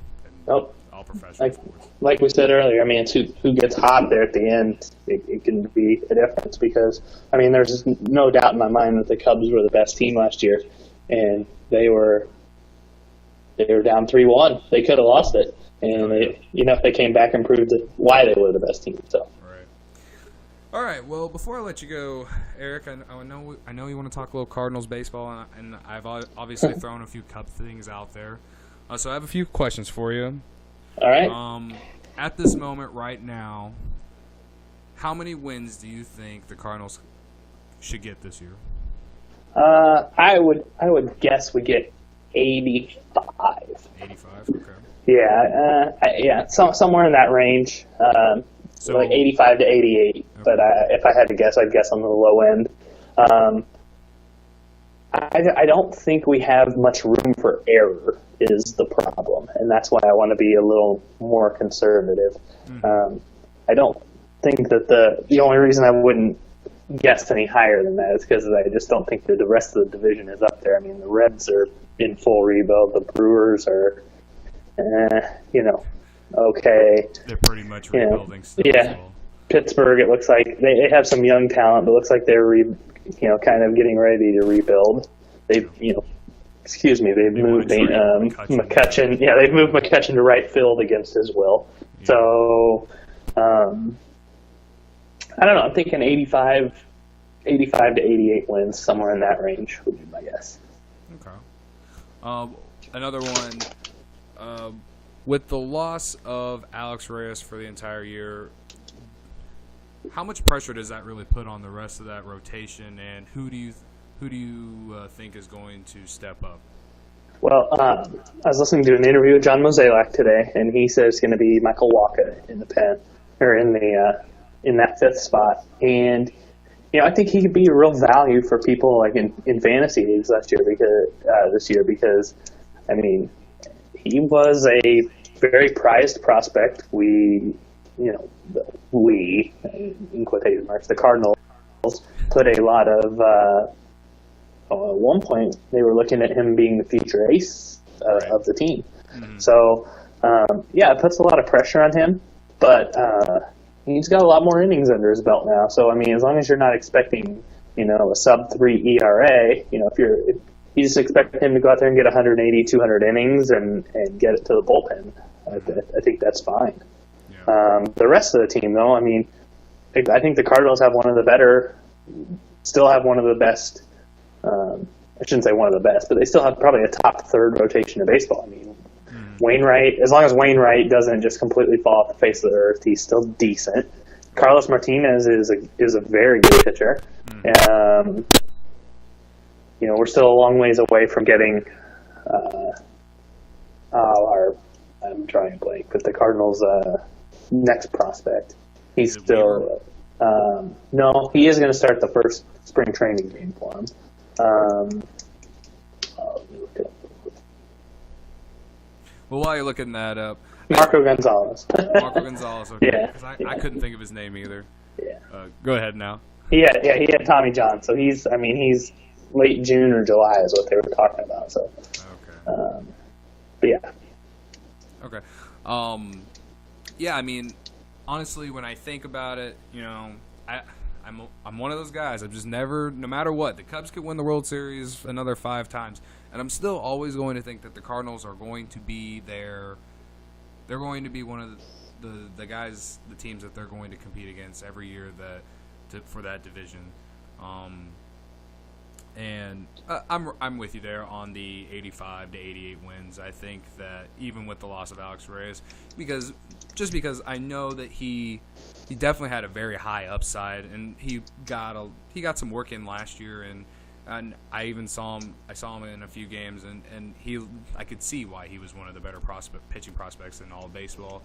[SPEAKER 1] all professional sports.
[SPEAKER 2] Like we said earlier, I mean, it's who gets hot there at the end. It can be a difference because, I mean, there's no doubt in my mind that the Cubs were the best team last year, and they were down 3-1. They could have lost it, and they came back and proved why they were the best team. So.
[SPEAKER 1] All right. Well, before I let you go, Eric, I know you want to talk a little Cardinals baseball, and I've obviously thrown a few Cub things out there. So I have a few questions for you.
[SPEAKER 2] All right.
[SPEAKER 1] At this moment, right now, how many wins do you think the Cardinals should get this year?
[SPEAKER 2] I would guess we get 85.
[SPEAKER 1] 85. Okay.
[SPEAKER 2] Yeah. Somewhere in that range. So like 85 to 88. Okay. But if I had to guess, I'd guess on the low end. I don't think we have much room for error is the problem, and that's why I want to be a little more conservative. I don't think that the only reason I wouldn't guess any higher than that is because I just don't think that the rest of the division is up there. I mean, the Reds are in full rebuild. The Brewers are, okay.
[SPEAKER 1] They're pretty much rebuilding still.
[SPEAKER 2] Yeah.
[SPEAKER 1] As well.
[SPEAKER 2] Pittsburgh, it looks like they have some young talent, but it looks like they're kind of getting ready to rebuild. They've moved McCutchen. Yeah, they've moved McCutchen to right field against his will. Yeah. So, I don't know. I'm thinking 85 to 88 wins, somewhere in that range would be my guess.
[SPEAKER 1] Okay. Another one. With the loss of Alex Reyes for the entire year, how much pressure does that really put on the rest of that rotation, and who do you think is going to step up?
[SPEAKER 2] Well, I was listening to an interview with John Mozeliak today, and he says it's going to be Michael Wacha in the pen, or in that fifth spot. And I think he could be a real value for people like in fantasy leagues this year because I mean, he was a very prized prospect. We in quotation marks, the Cardinals put a lot of. At one point, they were looking at him being the future ace of the team. Mm-hmm. So, it puts a lot of pressure on him, but he's got a lot more innings under his belt now. So, I mean, as long as you're not expecting, a sub-3 ERA, if you just expect him to go out there and get 180, 200 innings and get it to the bullpen, I think that's fine. Yeah. The rest of the team, though, I mean, I think the Cardinals have still have one of the best. I shouldn't say one of the best, but they still have probably a top third rotation of baseball. I mean, Wainwright, as long as Wainwright doesn't just completely fall off the face of the earth, he's still decent. Carlos Martinez is a very good pitcher. We're still a long ways away from getting I'm drawing a blank, but the Cardinals' next prospect. He's still no, he is going to start the first spring training game for him.
[SPEAKER 1] Well, while you're looking that up,
[SPEAKER 2] Marco Gonzalez.
[SPEAKER 1] Okay.
[SPEAKER 2] Yeah.
[SPEAKER 1] I couldn't think of his name either.
[SPEAKER 2] Yeah.
[SPEAKER 1] Go ahead now.
[SPEAKER 2] He had Tommy John, so he's late June or July is what they were talking about. So.
[SPEAKER 1] Okay.
[SPEAKER 2] But yeah.
[SPEAKER 1] Okay. Yeah. I mean, honestly, when I think about it, I'm one of those guys. I'm just never, no matter what, the Cubs could win the World Series another 5 times, and I'm still always going to think that the Cardinals are going to be there. They're going to be one of the guys, the teams that they're going to compete against every year for that division. And I'm with you there on the 85 to 88 wins. I think that even with the loss of Alex Reyes, because I know that he definitely had a very high upside, and he got some work in last year, and I even saw him in a few games, and I could see why he was one of the better pitching prospects in all of baseball.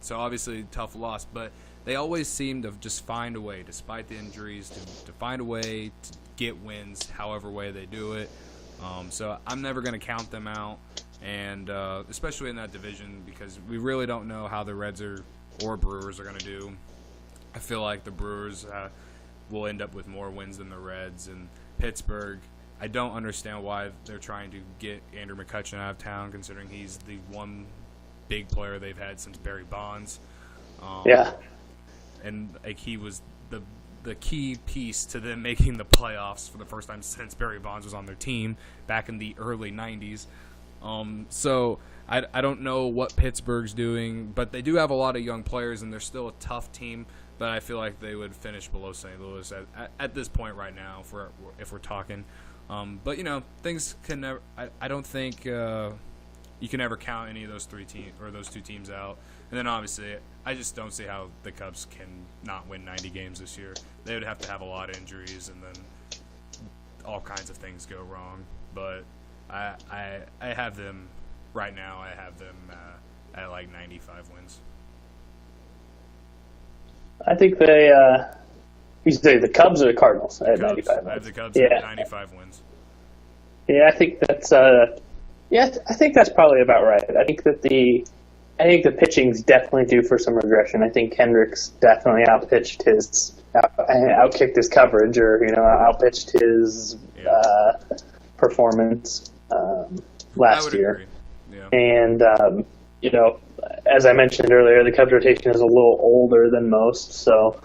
[SPEAKER 1] So obviously tough loss, but they always seem to just find a way, despite the injuries, to find a way to get wins however way they do it. So I'm never going to count them out, and especially in that division, because we really don't know how the Reds or Brewers are going to do. I feel like the Brewers will end up with more wins than the Reds, and Pittsburgh, I don't understand why they're trying to get Andrew McCutchen out of town, considering he's the one big player they've had since Barry Bonds. And he was the key piece to them making the playoffs for the first time since Barry Bonds was on their team back in the early 90s. So I don't know what Pittsburgh's doing, but they do have a lot of young players, and they're still a tough team. But I feel like they would finish below St. Louis at this point right now, if we're talking. But things can never. I don't think you can ever count any of those those two teams out. And then obviously, I just don't see how the Cubs can not win 90 games this year. They would have to have a lot of injuries, and then all kinds of things go wrong. But I have them right now. I have them at like 95 wins.
[SPEAKER 2] I think they. You say the Cubs or the Cardinals at 95 wins?
[SPEAKER 1] I have the Cubs at 95 wins.
[SPEAKER 2] Yeah, I think that's. I think that's probably about right. I think the pitching's definitely due for some regression. I think Hendricks definitely outkicked his coverage, or outpitched his performance. last
[SPEAKER 1] would
[SPEAKER 2] year.
[SPEAKER 1] agree. Yeah.
[SPEAKER 2] And, as I mentioned earlier, the Cubs rotation is a little older than most. So,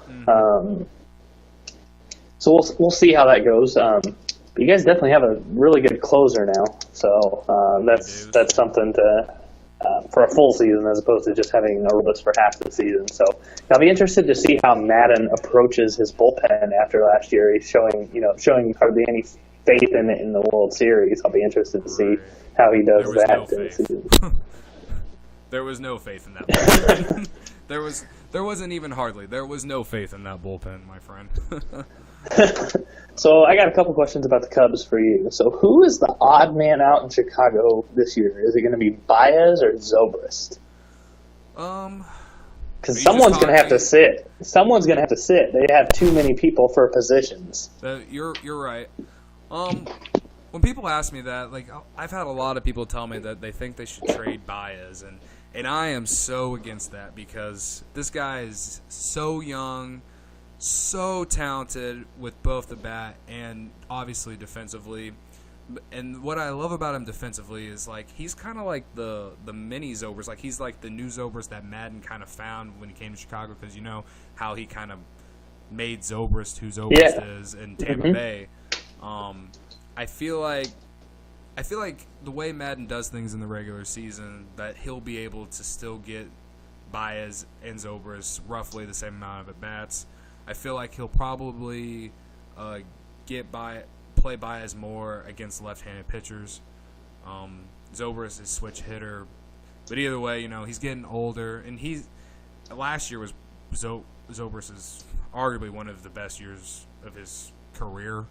[SPEAKER 2] so we'll see how that goes. But you guys definitely have a really good closer now. So that's something to for a full season as opposed to just having a list for half the season. So I'll be interested to see how Madden approaches his bullpen after last year. He's showing hardly any faith in the World Series. I'll be interested to see how he does that this season.
[SPEAKER 1] There was no faith in that bullpen. There wasn't even hardly. There was no faith in that bullpen, my friend.
[SPEAKER 2] So I got a couple questions about the Cubs for you. So who is the odd man out in Chicago this year? Is it going to be Baez or Zobrist? Because someone's going to have to sit. Someone's going to have to sit. They have too many people for positions.
[SPEAKER 1] You're right. When people ask me that, like, I've had a lot of people tell me that they think they should trade Baez, and I am so against that because this guy is so young, so talented with both the bat and obviously defensively. And what I love about him defensively is, like, he's kind of like the mini Zobrist. Like, he's like the new Zobrist that Madden kind of found when he came to Chicago, because you know how he kind of made Zobrist who Zobrist is in Tampa Bay. I feel like the way Madden does things in the regular season, that he'll be able to still get Baez and Zobrist roughly the same amount of at-bats. I feel like he'll probably play Baez more against left-handed pitchers. Zobrist is switch hitter, but either way, you know, he's getting older, and last year was Zobrist is arguably one of the best years of his career.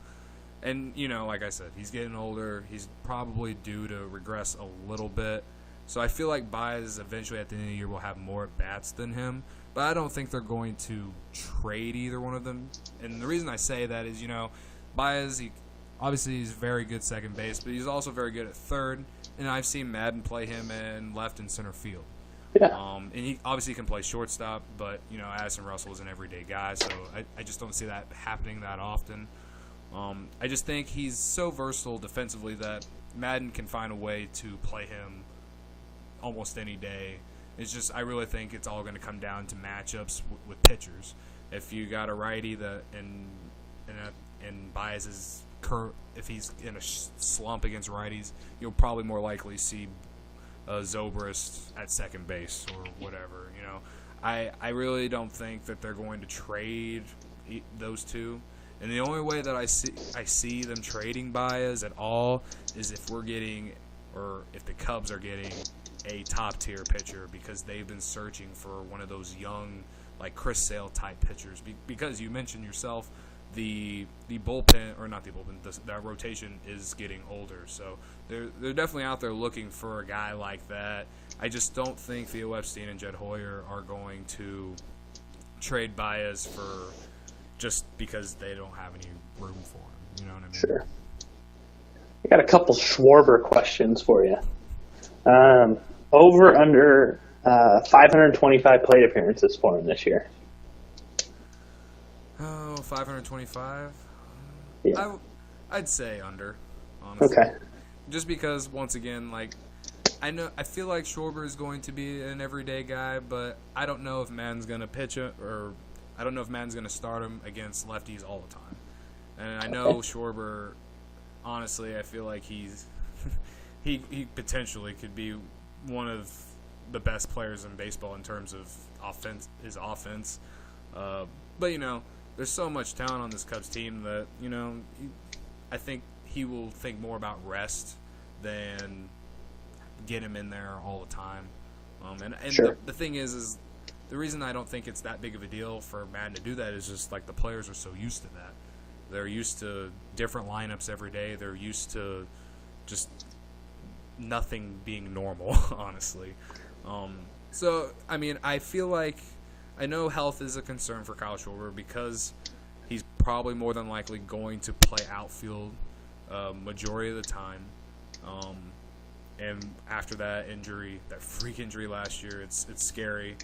[SPEAKER 1] And, you know, like I said, he's getting older. He's probably due to regress a little bit. So I feel like Baez eventually at the end of the year will have more at-bats than him. But I don't think they're going to trade either one of them. And the reason I say that is, you know, Baez, obviously he's very good second base, but he's also very good at third. And I've seen Madden play him in left and center field.
[SPEAKER 2] Yeah.
[SPEAKER 1] And he obviously can play shortstop, but, you know, Addison Russell is an everyday guy, so I just don't see that happening that often. I just think he's so versatile defensively that Madden can find a way to play him almost any day. It's just, I really think it's all going to come down to matchups with pitchers. If you got a righty that and Baez is if he's in a slump against righties, you'll probably more likely see Zobrist at second base or whatever. You know, I really don't think that they're going to trade those two. And the only way that I see them trading Baez at all is if if the Cubs are getting a top-tier pitcher, because they've been searching for one of those young, like Chris Sale type pitchers. Because you mentioned yourself, the bullpen, or not the bullpen, that rotation is getting older. So they're definitely out there looking for a guy like that. I just don't think Theo Epstein and Jed Hoyer are going to trade Baez for just because they don't have any room for him. You know what I mean?
[SPEAKER 2] Sure. I got a couple Schwarber questions for you. Over under 525 plate appearances for him this year.
[SPEAKER 1] Oh, 525?
[SPEAKER 2] Yeah.
[SPEAKER 1] I'd say under, honestly.
[SPEAKER 2] Okay.
[SPEAKER 1] Just because, once again, like, I feel like Schwarber is going to be an everyday guy, but I don't know if Madden's going to pitch it, or I don't know if Madden's going to start him against lefties all the time. And I know Schwarber, honestly, I feel like he potentially could be one of the best players in baseball in terms of his offense. But, you know, there's so much talent on this Cubs team that, you know, I think he will think more about rest than get him in there all the time. And
[SPEAKER 2] sure.
[SPEAKER 1] the thing is the reason I don't think it's that big of a deal for Madden to do that is just, like, the players are so used to that. They're used to different lineups every day. They're used to just nothing being normal, honestly. So, I mean, I feel like I know health is a concern for Kyle Schwarber because he's probably more than likely going to play outfield majority of the time. And after that injury, that freak injury last year, it's scary.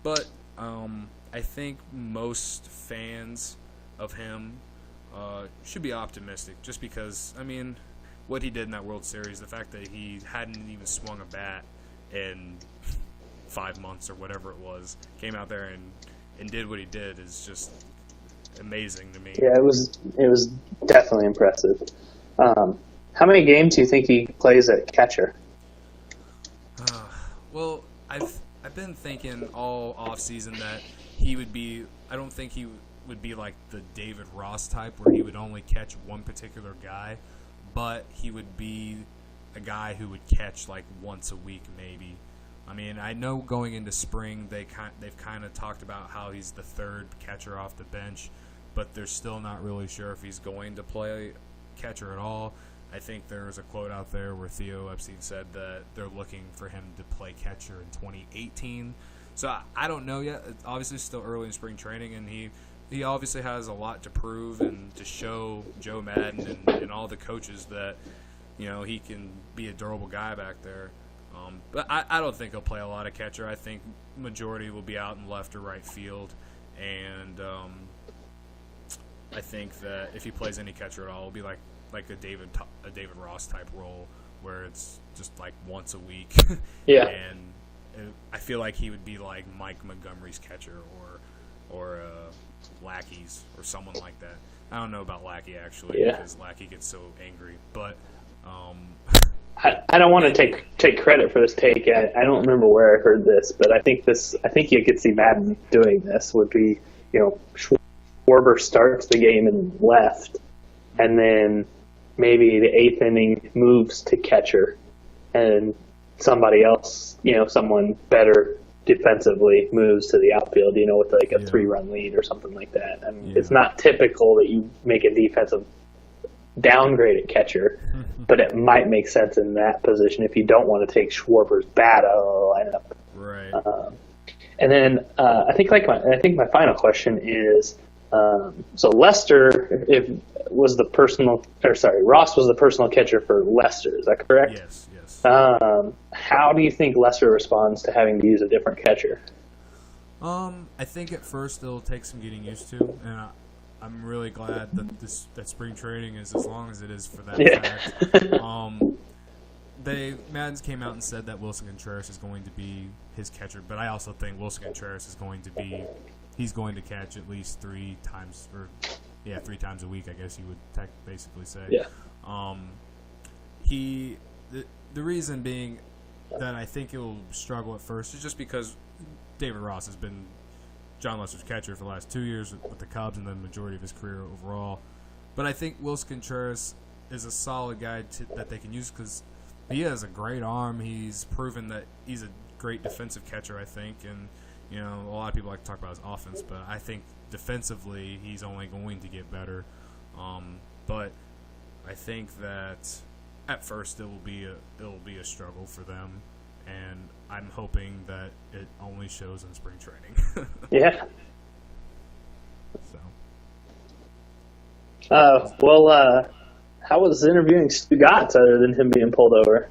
[SPEAKER 1] But I think most fans of him should be optimistic just because, I mean, what he did in that World Series, the fact that he hadn't even swung a bat in 5 months or whatever it was, came out there and did what he did is just amazing to me.
[SPEAKER 2] Yeah, it was definitely impressive. How many games do you think he plays at catcher?
[SPEAKER 1] Well, I've been thinking all offseason that he would be. I don't think he would be like the David Ross type where he would only catch one particular guy, but he would be a guy who would catch like once a week maybe. I mean, I know going into spring they've kind of talked about how he's the third catcher off the bench, but they're still not really sure if he's going to play catcher at all. I think there's a quote out there where Theo Epstein said that they're looking for him to play catcher in 2018. So I don't know yet. It's obviously still early in spring training, and he obviously has a lot to prove and to show Joe Madden and all the coaches that, you know, he can be a durable guy back there. But I don't think he'll play a lot of catcher. I think majority will be out in left or right field, and I think that if he plays any catcher at all, it'll be like a David Ross type role where it's just like once a week.
[SPEAKER 2] Yeah.
[SPEAKER 1] And I feel like he would be like Mike Montgomery's catcher or Lackey's or someone like that. I don't know about Lackey actually because Lackey gets so angry, but
[SPEAKER 2] I don't want to take credit for this take. I don't remember where I heard this, but I think you could see Madden doing this would be, you know, Schwarber starts the game in left, and then maybe the 8th inning moves to catcher, and somebody else, you know, someone better defensively moves to the outfield, you know, with like a 3-run lead or something like that. I mean, it's not typical that you make a defensive downgrade at catcher, but it might make sense in that position if you don't want to take Schwarber's bat out of the lineup.
[SPEAKER 1] Right.
[SPEAKER 2] And then I think my final question is, so Lester Ross was the personal catcher for Lester. Is that correct?
[SPEAKER 1] Yes.
[SPEAKER 2] How do you think Lester responds to having to use a different catcher?
[SPEAKER 1] I think at first it'll take some getting used to, and I'm really glad that spring training is as long as it is for that fact. Madden's came out and said that Wilson Contreras is going to be his catcher, but I also think Wilson Contreras is going to catch at least 3 times a week, I guess you would basically say.
[SPEAKER 2] Yeah.
[SPEAKER 1] The reason being that I think he'll struggle at first is just because David Ross has been John Lester's catcher for the last 2 years with the Cubs and the majority of his career overall. But I think Wilson Contreras is a solid guy that they can use because he has a great arm. He's proven that he's a great defensive catcher, I think. And, you know, a lot of people like to talk about his offense, but I think defensively he's only going to get better. But I think that at first it will be a struggle for them, and I'm hoping that it only shows in spring training.
[SPEAKER 2] Yeah.
[SPEAKER 1] So.
[SPEAKER 2] How was interviewing Stu Gatz other than him being pulled over?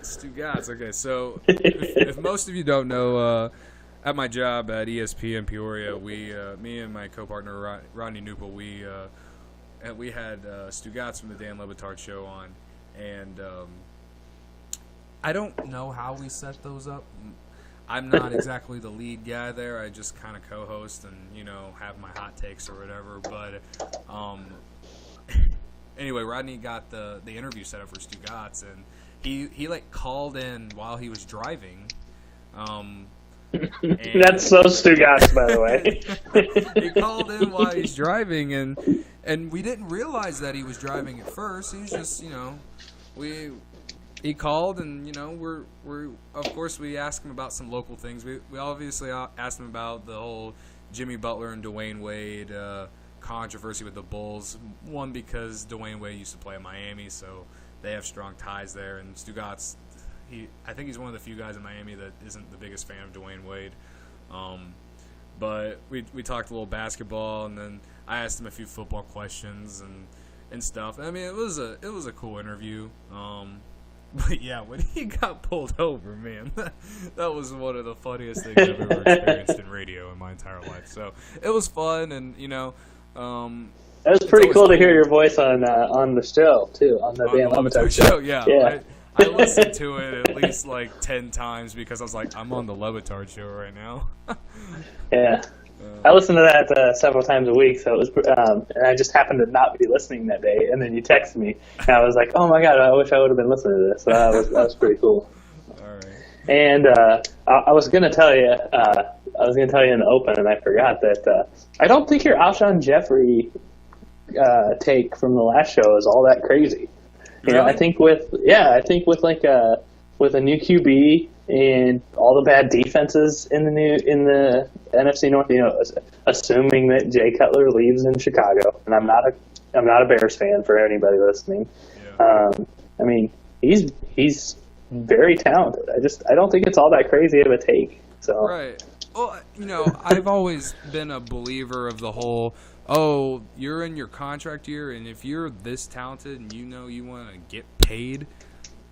[SPEAKER 1] Stu Gatz. Okay, so if most of you don't know, at my job at ESPN Peoria, me and my co-partner Rodney Newpel, we had Stu Gatz from the Dan Le Batard show on, and I don't know how we set those up. I'm not exactly the lead guy there. I just kind of co-host and, you know, have my hot takes or whatever. But anyway, Rodney got the interview set up for Stu Gatz, and he like called in while he was driving.
[SPEAKER 2] That's so Stu Gatz, by the way.
[SPEAKER 1] He called in while he's driving, and we didn't realize that he was driving at first. He was just, you know, he called, and, you know, we're of course we asked him about some local things. We obviously asked him about the whole Jimmy Butler and Dwayne Wade controversy with the Bulls. One, because Dwayne Wade used to play in Miami, so they have strong ties there, and Stu Gatz, I think he's one of the few guys in Miami that isn't the biggest fan of Dwayne Wade. But we talked a little basketball, and then I asked him a few football questions and stuff. I mean, it was a cool interview. But yeah, when he got pulled over, man, that was one of the funniest things I've ever experienced in radio in my entire life. So it was fun, and, you know,
[SPEAKER 2] was pretty cool to hear your voice on the show too, on the Dan Le Batard show.
[SPEAKER 1] Yeah. I listened to it at least like 10 times because I was like, I'm on the Le Batard show right now.
[SPEAKER 2] Yeah. I listened to that several times a week, so it was, and I just happened to not be listening that day. And then you texted me, and I was like, "Oh my god, I wish I would have been listening to this." So that was pretty cool.
[SPEAKER 1] All right.
[SPEAKER 2] And I was gonna tell you, in the open, and I forgot that I don't think your Alshon Jeffrey take from the last show is all that crazy. You know, I think with a new QB and all the bad defenses in the NFC North, you know, assuming that Jay Cutler leaves in Chicago, and I'm not a Bears fan for anybody listening.
[SPEAKER 1] Yeah.
[SPEAKER 2] I mean, he's very talented. I don't think it's all that crazy of a take. So
[SPEAKER 1] Right. Well, you know, I've always been a believer of the whole, oh, you're in your contract year, and if you're this talented and you know you want to get paid,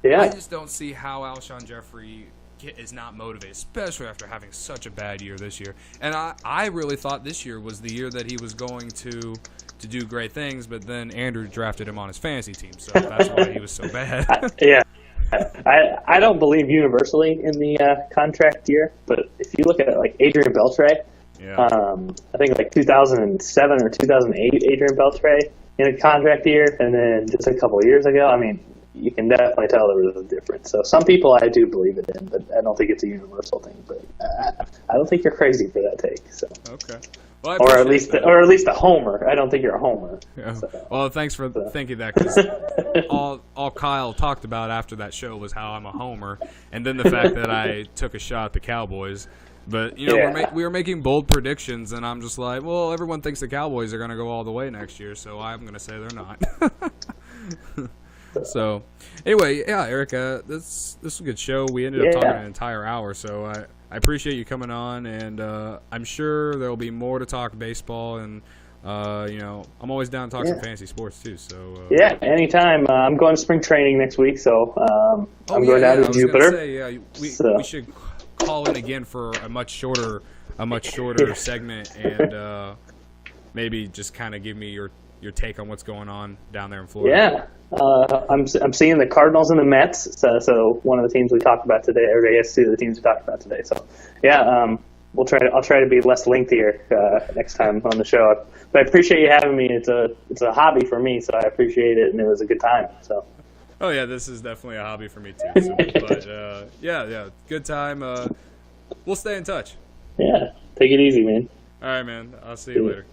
[SPEAKER 2] yeah,
[SPEAKER 1] I just don't see how Alshon Jeffrey is not motivated, especially after having such a bad year this year. And I really thought this year was the year that he was going to do great things, but then Andrew drafted him on his fantasy team, so that's why he was so bad.
[SPEAKER 2] Yeah. I don't believe universally in the contract year, but if you look at it, like Adrian Beltre,
[SPEAKER 1] Yeah.
[SPEAKER 2] I think like 2007 or 2008, Adrian Beltre in a contract year, and then just a couple of years ago, I mean, you can definitely tell there was a difference. So some people I do believe it in, but I don't think it's a universal thing. But I don't think you're crazy for that take. So
[SPEAKER 1] Okay. Well,
[SPEAKER 2] or at least a homer. I don't think you're a homer.
[SPEAKER 1] Yeah.
[SPEAKER 2] So.
[SPEAKER 1] Well, thanks for thinking that, because all Kyle talked about after that show was how I'm a homer, and then the fact that I took a shot at the Cowboys. But, you know, we were making bold predictions, and I'm just like, well, everyone thinks the Cowboys are going to go all the way next year, so I'm going to say they're not. So, anyway, yeah, Eric, this was a good show. We ended up talking an entire hour, so I appreciate you coming on, and I'm sure there will be more to talk baseball, and, you know, I'm always down to talk some fantasy sports, too. So
[SPEAKER 2] yeah, anytime. I'm going to spring training next week, so I'm going down to Jupiter.
[SPEAKER 1] Say, we should call in again for a much shorter segment, and maybe just kind of give me your take on what's going on down there in Florida.
[SPEAKER 2] Yeah. I'm seeing the Cardinals and the Mets, so one of the teams we talked about today, or I guess two of the teams we talked about today. So, yeah, I'll try to be less lengthier next time on the show. But I appreciate you having me. It's a hobby for me, so I appreciate it, and it was a good time. So.
[SPEAKER 1] Oh yeah, this is definitely a hobby for me too. So, but yeah, good time. We'll stay in touch.
[SPEAKER 2] Yeah, take it easy, man.
[SPEAKER 1] All right, man. I'll see you later.